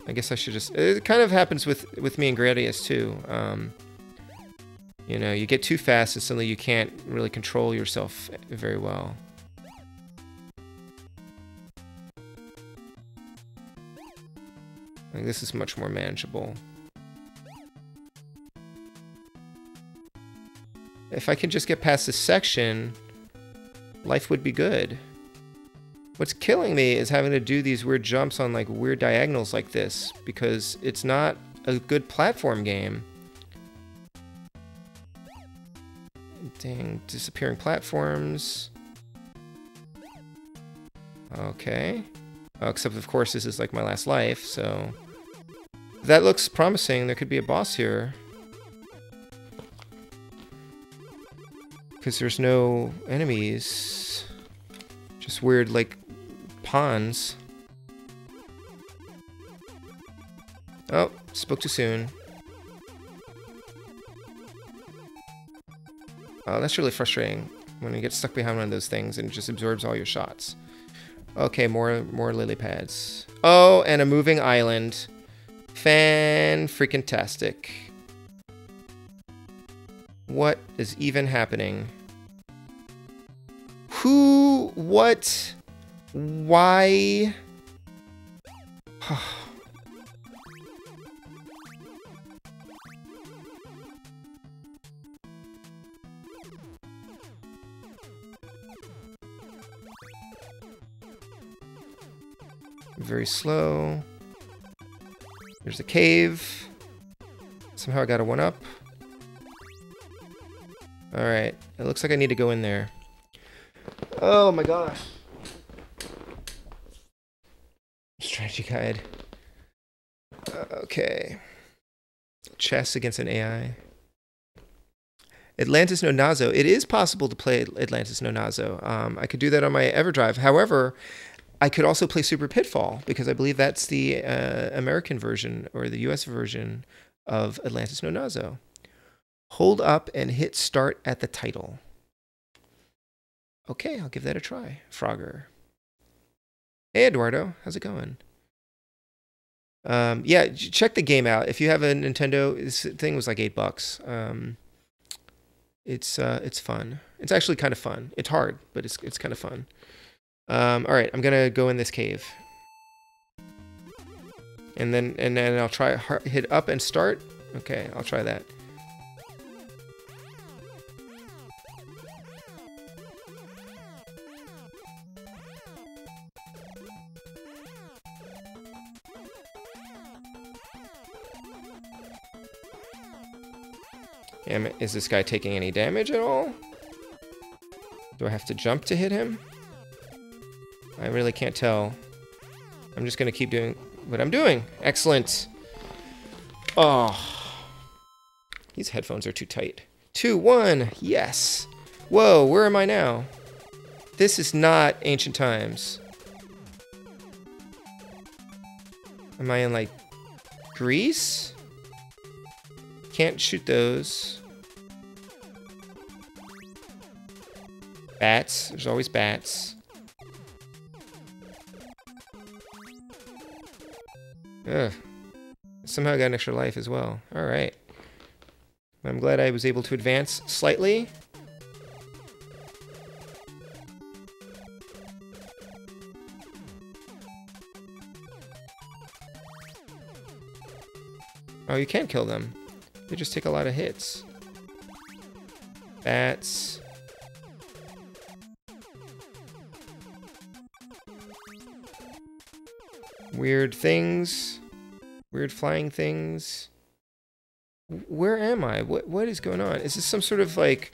Speaker 1: I guess I should just... It kind of happens with me and Gradius too. You know, you get too fast and suddenly you can't really control yourself very well. Like, this is much more manageable. If I can just get past this section, life would be good. What's killing me is having to do these weird jumps on like weird diagonals like this, because it's not a good platform game. Dang, disappearing platforms. Okay. Oh, except, of course, this is like my last life, so... That looks promising. There could be a boss here. Because there's no enemies. Just weird, like, pawns. Oh, spoke too soon. Oh, that's really frustrating when you get stuck behind one of those things and it just absorbs all your shots. Okay, more lily pads. Oh, and a moving island. Fan-freaking-tastic. What is even happening? Who? What? Why? Very slow. There's a cave. Somehow I got a 1-up. Alright. It looks like I need to go in there. Oh my gosh. Strategy guide. Okay. Chess against an AI. Atlantis no Nazo. It is possible to play Atlantis no Nazo. I could do that on my EverDrive. However, I could also play Super Pitfall, because I believe that's the American version, or the US version, of Atlantis no Nazo. Hold up and hit start at the title. Okay, I'll give that a try. Frogger. Hey, Eduardo. How's it going? Yeah, check the game out. If you have a Nintendo, this thing was like $8. It's fun. It's actually kind of fun. It's hard, but it's kind of fun. All right, I'm gonna go in this cave, and then I'll try hit up and start. Okay, I'll try that. Is this guy taking any damage at all? Do I have to jump to hit him? I really can't tell. I'm just gonna keep doing what I'm doing. Excellent. Oh. These headphones are too tight. 2, 1, yes. Whoa, where am I now? This is not ancient times. Am I in, like, Greece? Can't shoot those. Bats. There's always bats. Ugh. Somehow I got an extra life as well. Alright. I'm glad I was able to advance slightly. Oh, you can kill them. They just take a lot of hits. Bats. Weird things. Weird flying things. Where am I? What is going on? Is this some sort of, like,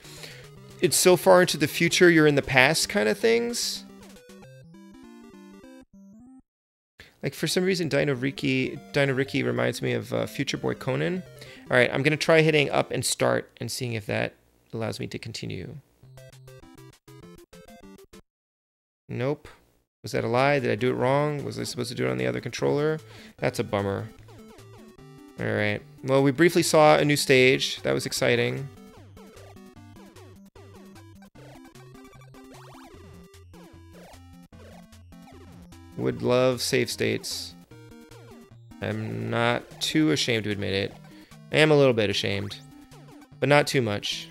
Speaker 1: it's so far into the future you're in the past kind of things? Like, for some reason, DINO RIKI reminds me of Future Boy Conan. Alright, I'm gonna try hitting up and start and seeing if that allows me to continue. Nope. Was that a lie? Did I do it wrong? Was I supposed to do it on the other controller? That's a bummer. Alright. Well, we briefly saw a new stage. That was exciting. Would love save states. I'm not too ashamed to admit it. I am a little bit ashamed, but not too much.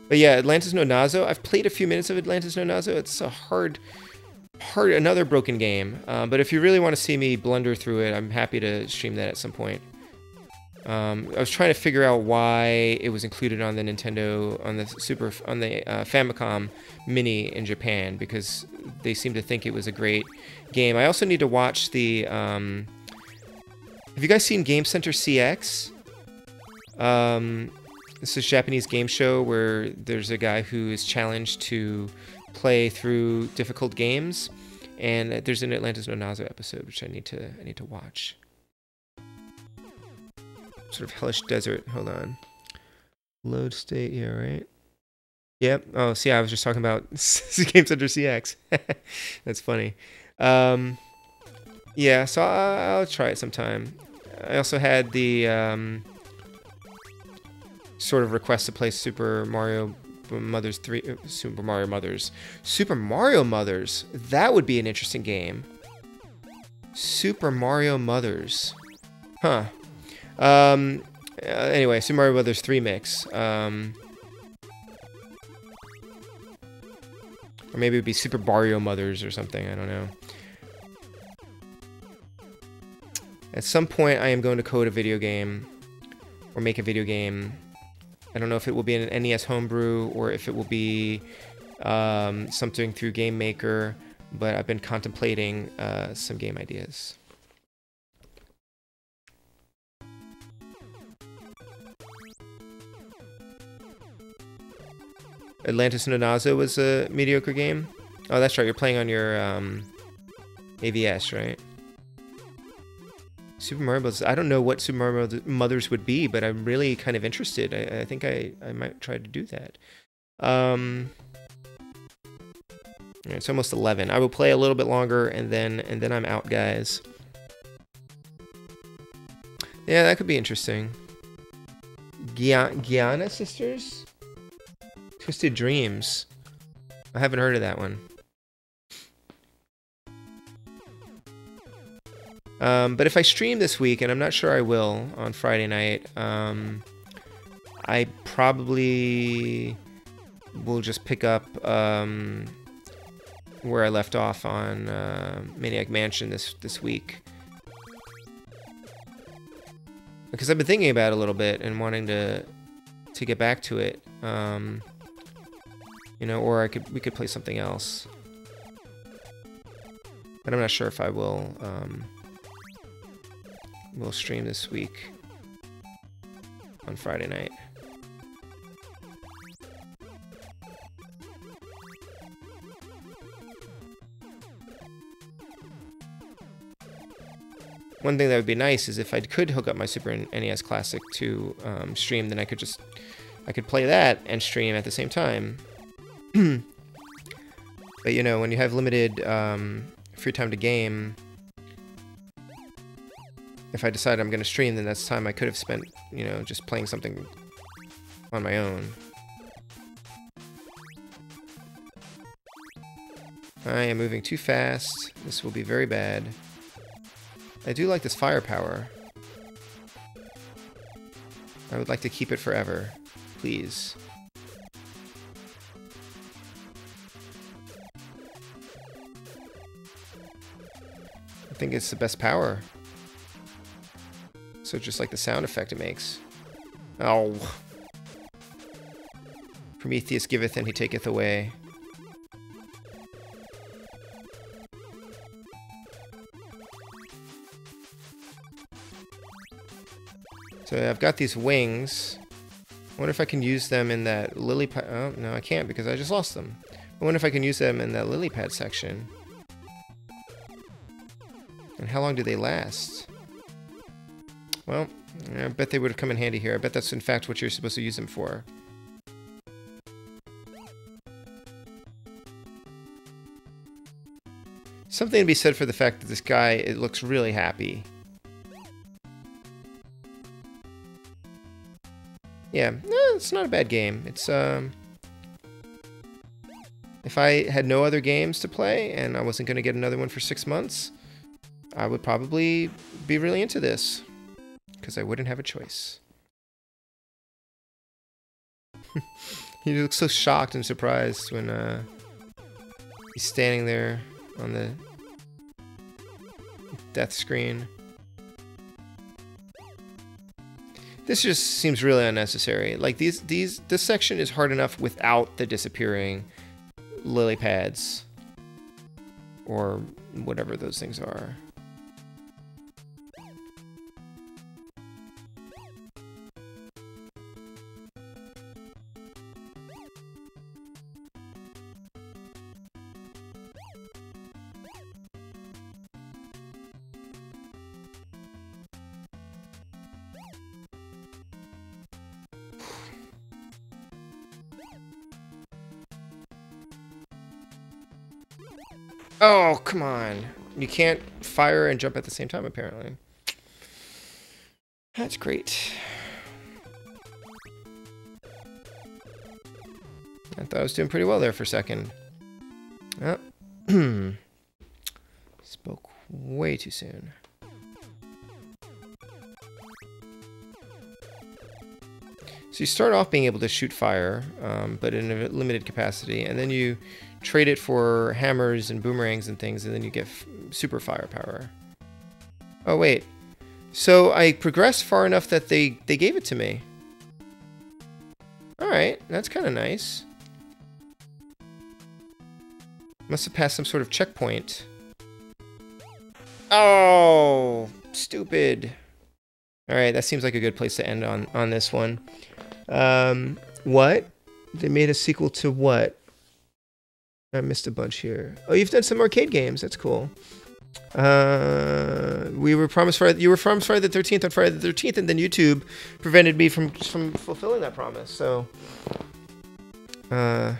Speaker 1: But yeah, Atlantis no Nazo. I've played a few minutes of Atlantis no Nazo. It's a hard, another broken game. But if you really want to see me blunder through it, I'm happy to stream that at some point. I was trying to figure out why it was included on the Nintendo, on the Famicom Mini in Japan, because they seem to think it was a great game. I also need to watch the, have you guys seen Game Center CX? This is a Japanese game show where there's a guy who is challenged to play through difficult games, and there's an Atlantis no Nazo episode which I need to watch. Sort of hellish desert. Hold on. Load state. Yeah, right. Yep. Oh, see, I was just talking about games under CX. That's funny. Yeah, so I'll try it sometime. I also had the sort of request to play Super Mario Mothers 3. Super Mario Mothers. Super Mario Mothers. That would be an interesting game. Super Mario Mothers. Huh. Anyway, Super Mario Brothers 3 mix. Or maybe it would be Super Mario Mothers or something. I don't know. At some point, I am going to code a video game or make a video game. I don't know if it will be an NES homebrew or if it will be something through Game Maker, but I've been contemplating some game ideas. Atlantis no Nazo was a mediocre game. Oh, that's right. You're playing on your AVS, right? Super Mario Bros. I don't know what Super Mario Mothers would be, but I'm really kind of interested. I think I might try to do that. Yeah, it's almost 11. I will play a little bit longer, and then I'm out, guys. Yeah, that could be interesting. Guyana Sisters? Twisted Dreams. I haven't heard of that one. But if I stream this week, and I'm not sure I will on Friday night, I probably will just pick up where I left off on Maniac Mansion this week. Because I've been thinking about it a little bit and wanting to get back to it. You know, or we could play something else. But I'm not sure if I will stream this week on Friday night. One thing that would be nice is if I could hook up my Super NES Classic to stream, then I could play that and stream at the same time. But you know, when you have limited free time to game, if I decide I'm going to stream, then that's time I could have spent, you know, just playing something on my own. I am moving too fast. This will be very bad. I do like this firepower. I would like to keep it forever. Please. I think it's the best power. So just like the sound effect it makes. Oh. Prometheus giveth and he taketh away. So I've got these wings. I wonder if I can use them in that lily pad. Oh, no, I can't because I just lost them. I wonder if I can use them in that lily pad section. And how long do they last? Well, I bet they would have come in handy here. I bet that's in fact what you're supposed to use them for. Something to be said for the fact that this guy, it looks really happy. Yeah, it's not a bad game. It's, if I had no other games to play and I wasn't going to get another one for 6 months, I would probably be really into this. Because I wouldn't have a choice. He looks so shocked and surprised when he's standing there on the death screen. This just seems really unnecessary. Like this section is hard enough without the disappearing lily pads or whatever those things are. Oh, come on. You can't fire and jump at the same time, apparently. That's great. I thought I was doing pretty well there for a second. Oh. Spoke way too soon. So you start off being able to shoot fire, but in a limited capacity, and then you trade it for hammers and boomerangs and things, and then you get super firepower. Oh wait, so I progressed far enough that they gave it to me. All right, that's kind of nice. Must have passed some sort of checkpoint. Oh, stupid. All right, that seems like a good place to end on this one. What? They made a sequel to what? I missed a bunch here. Oh, you've done some arcade games. That's cool. You were promised Friday the 13th on Friday the 13th, and then YouTube prevented me from fulfilling that promise. So, oh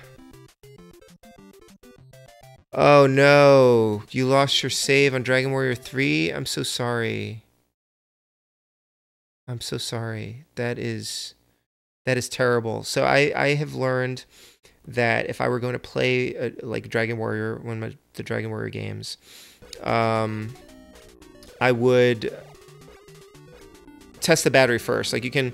Speaker 1: no, you lost your save on Dragon Warrior 3. I'm so sorry. I'm so sorry. That is terrible. So I have learned that if I were going to play like Dragon Warrior, the Dragon Warrior games, I would test the battery first. Like you get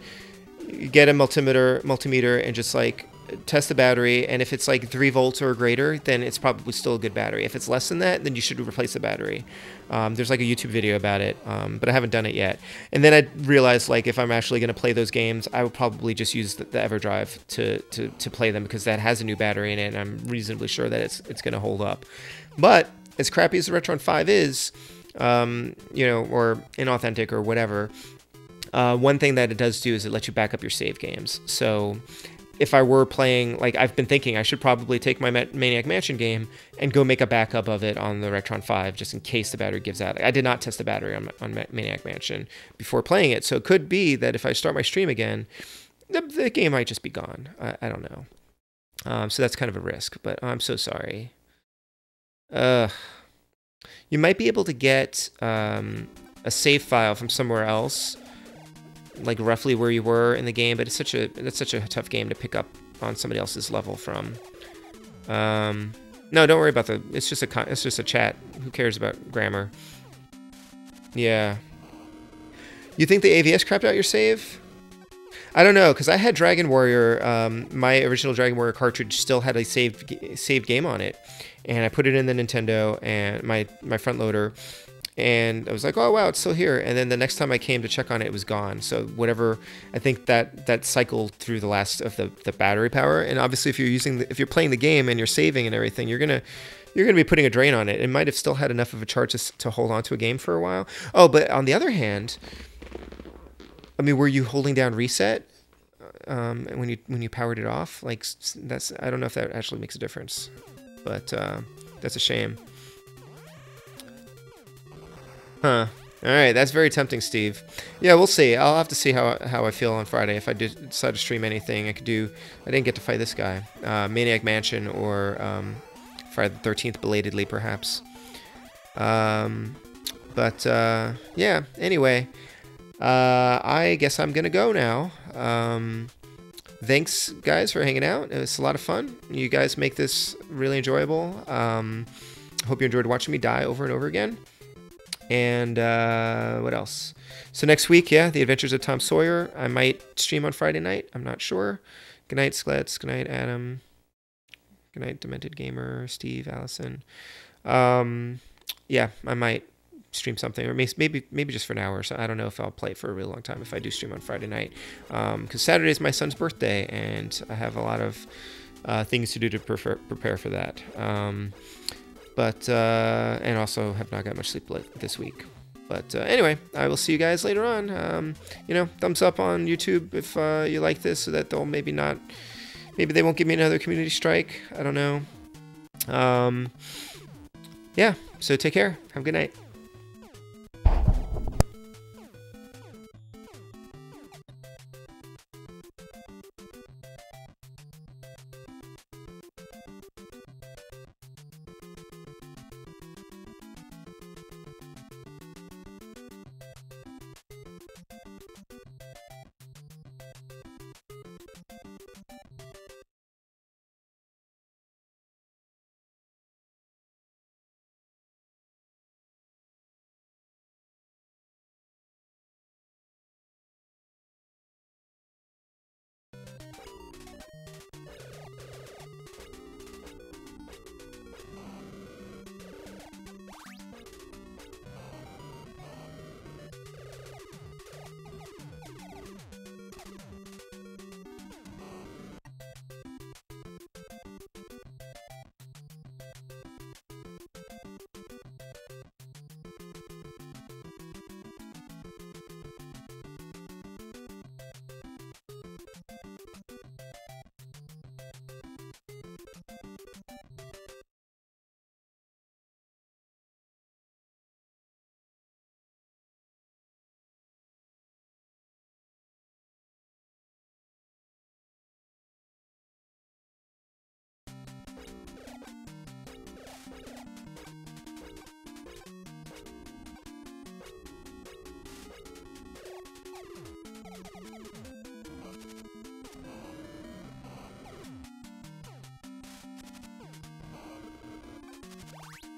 Speaker 1: a multimeter and just like test the battery, and if it's like 3 volts or greater, then it's probably still a good battery. If it's less than that, then you should replace the battery. There's like a YouTube video about it, but I haven't done it yet. And then I realized, like, if I'm actually going to play those games, I would probably just use the EverDrive to play them, because that has a new battery in it, and I'm reasonably sure that it's going to hold up. But as crappy as the Retron 5 is, you know, or inauthentic or whatever, one thing that it does do is it lets you back up your save games. So if I were playing, like, I've been thinking I should probably take my Maniac Mansion game and go make a backup of it on the Retron 5, just in case the battery gives out. I did not test the battery on Maniac Mansion before playing it, so it could be that if I start my stream again, the game might just be gone. I don't know. So that's kind of a risk, but I'm so sorry. You might be able to get a save file from somewhere else, like roughly where you were in the game, but it's such a tough game to pick up on somebody else's level from. No, don't worry about it's just a chat. Who cares about grammar? Yeah. You think the AVS crapped out your save? I don't know, because I had Dragon Warrior. My original Dragon Warrior cartridge still had a saved game on it, and I put it in the Nintendo and my front loader. And I was like, oh, wow, it's still here. And then the next time I came to check on it, it was gone. So whatever, I think that cycled through the last of the battery power. And obviously, if you're playing the game and you're saving and everything, you're gonna be putting a drain on it. It might have still had enough of a charge to hold on to a game for a while. Oh, but on the other hand, I mean, were you holding down reset when you powered it off? Like, I don't know if that actually makes a difference, but that's a shame. Huh. Alright, that's very tempting, Steve. Yeah, we'll see. I'll have to see how I feel on Friday. If I decide to stream anything, I didn't get to fight this guy. Maniac Mansion or Friday the 13th belatedly, perhaps. But yeah, anyway. I guess I'm gonna go now. Thanks, guys, for hanging out. It was a lot of fun. You guys make this really enjoyable. Hope you enjoyed watching me die over and over again. And what else? So next week, yeah, The Adventures of Tom Sawyer. I might stream on Friday night. I'm not sure. Good night, Sklets. Good night, Adam. Good night, Demented Gamer, Steve, Allison. Yeah, I might stream something, or maybe just for an hour. So I don't know if I'll play it for a really long time if I do stream on Friday night, because Saturday is my son's birthday, and I have a lot of things to do to prepare for that. But and also have not got much sleep this week. But anyway, I will see you guys later on. You know, thumbs up on YouTube if you like this, so that maybe they won't give me another community strike. I don't know. Yeah, so take care. Have a good night.